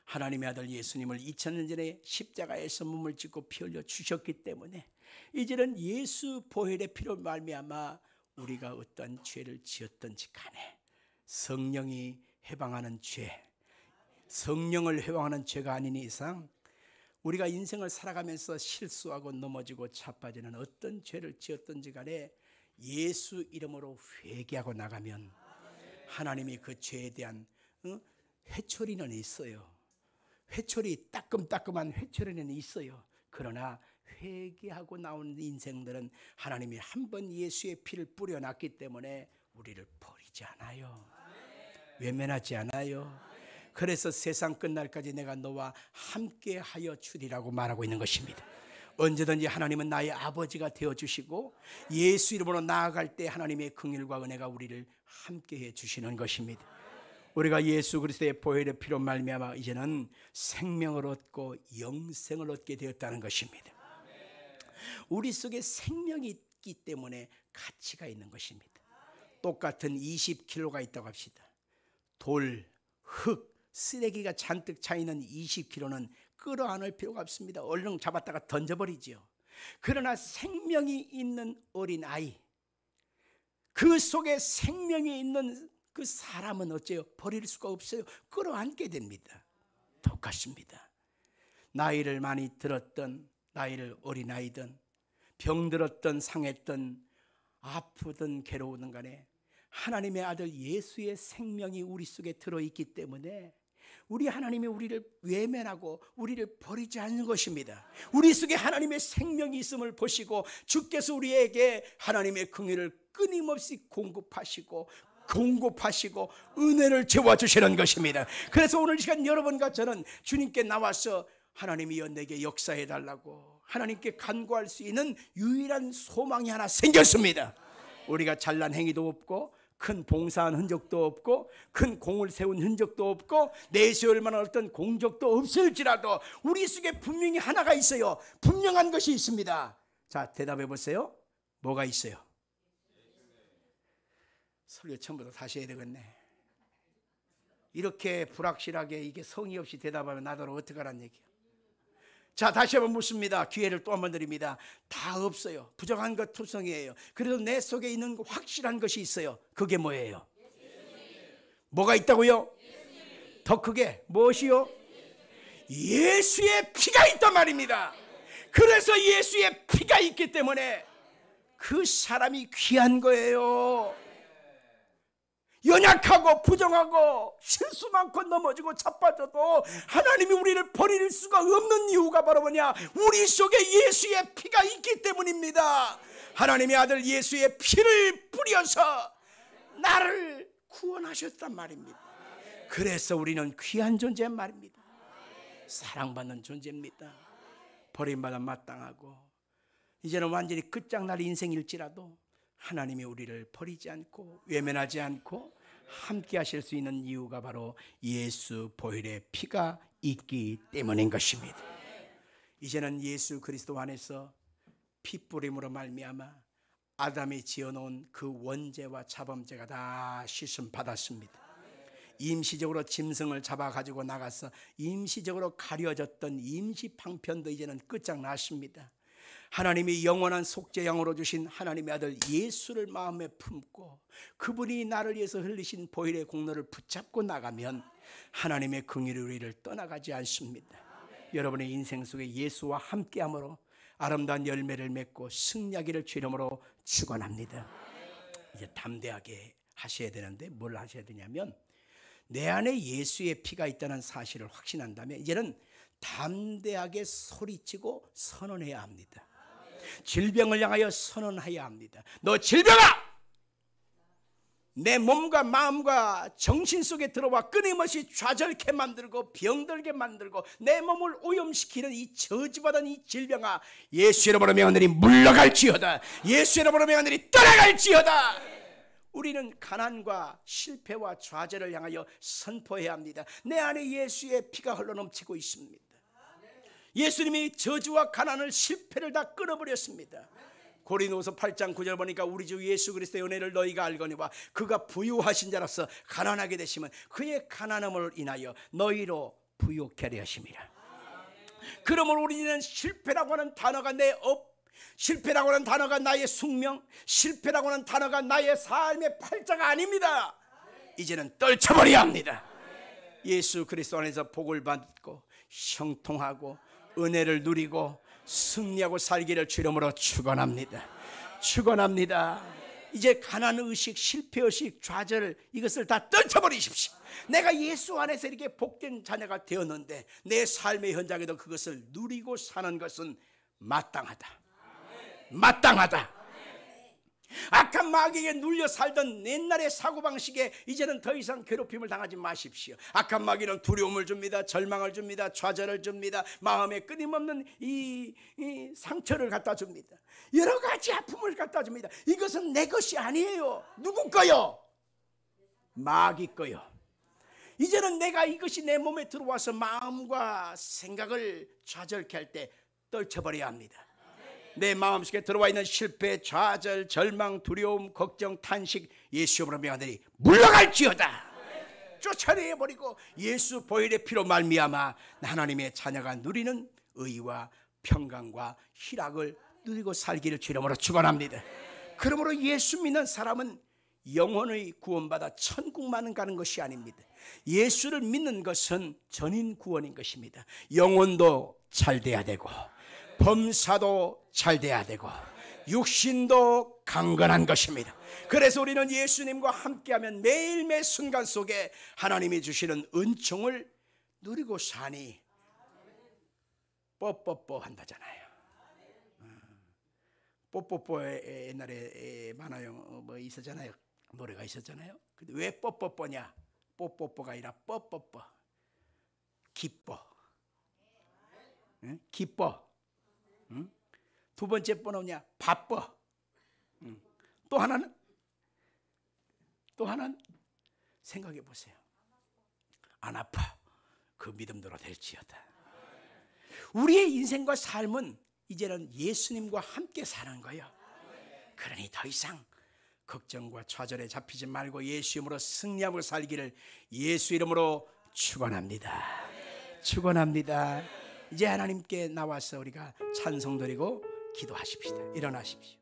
하나님의 아들 예수님을 2000년 전에 십자가에서 몸을 찢고 피 흘려 주셨기 때문에 이제는 예수 보혈의 피로 말미암아 우리가 어떤 죄를 지었든지 간에 성령이 해방하는 죄, 성령을 해방하는 죄가 아닌 이상 우리가 인생을 살아가면서 실수하고 넘어지고 자빠지는 어떤 죄를 지었든지 간에 예수 이름으로 회개하고 나가면 하나님이 그 죄에 대한 회초리는 있어요. 회초리 따끔따끔한 회초리는 있어요. 그러나 회개하고 나온 인생들은 하나님이 한 번 예수의 피를 뿌려놨기 때문에 우리를 버리지 않아요. 외면하지 않아요. 그래서 세상 끝날까지 내가 너와 함께하여 주리라고 말하고 있는 것입니다. 언제든지 하나님은 나의 아버지가 되어주시고 예수 이름으로 나아갈 때 하나님의 긍휼과 은혜가 우리를 함께해 주시는 것입니다. 우리가 예수 그리스도의 보혈의 피로 말미암아 이제는 생명을 얻고 영생을 얻게 되었다는 것입니다. 우리 속에 생명이 있기 때문에 가치가 있는 것입니다. 똑같은 20kg가 있다고 합시다. 돌, 흙, 쓰레기가 잔뜩 차있는 20kg는 끌어안을 필요가 없습니다. 얼른 잡았다가 던져버리죠. 그러나 생명이 있는 어린아이, 그 속에 생명이 있는 그 사람은 어째요? 버릴 수가 없어요. 끌어안게 됩니다. 똑같습니다. 나이를 많이 들었던, 나이를 어린아이든 병들었던 상했던 아프든 괴로우든 간에 하나님의 아들 예수의 생명이 우리 속에 들어있기 때문에 우리 하나님이 우리를 외면하고 우리를 버리지 않는 것입니다. 우리 속에 하나님의 생명이 있음을 보시고 주께서 우리에게 하나님의 긍휼을 끊임없이 공급하시고 은혜를 채워주시는 것입니다. 그래서 오늘 시간 여러분과 저는 주님께 나와서 하나님이여 내게 역사해달라고 하나님께 간구할 수 있는 유일한 소망이 하나 생겼습니다. 우리가 잘난 행위도 없고 큰 봉사한 흔적도 없고 큰 공을 세운 흔적도 없고 내세울 만한 어떤 공적도 없을지라도 우리 속에 분명히 하나가 있어요. 분명한 것이 있습니다. 자, 대답해 보세요. 뭐가 있어요? 설교 처음부터 다시 해야 되겠네. 이렇게 불확실하게 이게 성의 없이 대답하면 나더러 어떡하란 얘기야. 자, 다시 한번 묻습니다. 기회를 또 한 번 드립니다. 다 없어요. 부정한 것 투성이에요. 그래도 내 속에 있는 확실한 것이 있어요. 그게 뭐예요? 뭐가 있다고요? 더 크게 무엇이요? 예수의 피가 있단 말입니다. 그래서 예수의 피가 있기 때문에 그 사람이 귀한 거예요. 연약하고 부정하고 실수 많고 넘어지고 자빠져도 하나님이 우리를 버릴 수가 없는 이유가 바로 뭐냐? 우리 속에 예수의 피가 있기 때문입니다. 하나님의 아들 예수의 피를 뿌려서 나를 구원하셨단 말입니다. 그래서 우리는 귀한 존재란 말입니다. 사랑받는 존재입니다. 버림받아 마땅하고 이제는 완전히 끝장날 인생일지라도 하나님이 우리를 버리지 않고 외면하지 않고 함께 하실 수 있는 이유가 바로 예수 보혈의 피가 있기 때문인 것입니다. 이제는 예수 그리스도 안에서 피 뿌림으로 말미암아 아담이 지어놓은 그 원죄와 자범죄가 다 씻음 받았습니다. 임시적으로 짐승을 잡아가지고 나가서 임시적으로 가려졌던 임시 방편도 이제는 끝장났습니다. 하나님이 영원한 속죄양으로 주신 하나님의 아들 예수를 마음에 품고 그분이 나를 위해서 흘리신 보혈의 공로를 붙잡고 나가면 하나님의 긍휼이 우리를 떠나가지 않습니다. 여러분의 인생 속에 예수와 함께함으로 아름다운 열매를 맺고 승리하기를 주 이름으로 축원합니다. 이제 담대하게 하셔야 되는데 뭘 하셔야 되냐면 내 안에 예수의 피가 있다는 사실을 확신한다면 이제는 담대하게 소리치고 선언해야 합니다. 질병을 향하여 선언해야 합니다. 너 질병아! 내 몸과 마음과 정신 속에 들어와 끊임없이 좌절케 만들고 병들게 만들고 내 몸을 오염시키는 이 저주받은 이 질병아, 예수 이름으로 명하노니 물러갈지어다. 예수 이름으로 명하노니 떠나갈지어다. 우리는 가난과 실패와 좌절을 향하여 선포해야 합니다. 내 안에 예수의 피가 흘러넘치고 있습니다. 예수님이 저주와 가난을 실패를 다 끊어버렸습니다. 고린도후서 8장 9절 보니까 우리 주 예수 그리스도의 은혜를 너희가 알거니와 그가 부유하신 자라서 가난하게 되시면 그의 가난함을 인하여 너희로 부유케 하려 하심이라. 그러므로 우리는 실패라고 하는 단어가 내 업, 실패라고 하는 단어가 나의 숙명, 실패라고 하는 단어가 나의 삶의 팔자가 아닙니다. 이제는 떨쳐버려야 합니다. 예수 그리스도 안에서 복을 받고 형통하고 은혜를 누리고 승리하고 살기를 주 이름으로 축원합니다. 축원합니다. 이제 가난의식, 실패의식, 좌절 이것을 다 떨쳐버리십시오. 내가 예수 안에서 이렇게 복된 자녀가 되었는데 내 삶의 현장에도 그것을 누리고 사는 것은 마땅하다. 마땅하다. 악한 마귀에게 눌려 살던 옛날의 사고방식에 이제는 더 이상 괴롭힘을 당하지 마십시오. 악한 마귀는 두려움을 줍니다. 절망을 줍니다. 좌절을 줍니다. 마음에 끊임없는 이 상처를 갖다 줍니다. 여러 가지 아픔을 갖다 줍니다. 이것은 내 것이 아니에요. 누구 거요? 마귀 거요. 이제는 내가 이것이 내 몸에 들어와서 마음과 생각을 좌절케 할 때 떨쳐버려야 합니다. 내 마음속에 들어와 있는 실패, 좌절, 절망, 두려움, 걱정, 탄식, 예수님으로 명하노니 물러갈지어다. 쫓아내버리고 예수 보혈의 피로 말미암아 하나님의 자녀가 누리는 의와 평강과 희락을 누리고 살기를 주님으로 축원합니다. 그러므로 예수 믿는 사람은 영혼의 구원받아 천국만 가는 것이 아닙니다. 예수를 믿는 것은 전인 구원인 것입니다. 영혼도 잘 돼야 되고 범사도 잘 돼야 되고 육신도 강건한 것입니다. 그래서 우리는 예수님과 함께하면 매일매일 순간 속에 하나님이 주시는 은총을 누리고 사니 뽀뽀뽀 한다잖아요. 뽀뽀뽀에 옛날에 만화영 뭐 있었잖아요. 노래가 있었잖아요. 근데 왜 뽀뽀뽀냐? 뽀뽀뽀가 아니라 뽀뽀뽀. 기뻐. 응? 기뻐. 응? 두 번째 번호냐? 바빠. 응. 또 하나는 생각해 보세요. 안 아파. 그 믿음대로 될지어다. 우리의 인생과 삶은 이제는 예수님과 함께 사는 거예요. 그러니 더 이상 걱정과 좌절에 잡히지 말고 예수 이름으로 승리하고 살기를 예수 이름으로 축원합니다. 축원합니다. 이제 하나님께 나와서 우리가 찬송 드리고 기도하십시다. 일어나십시오.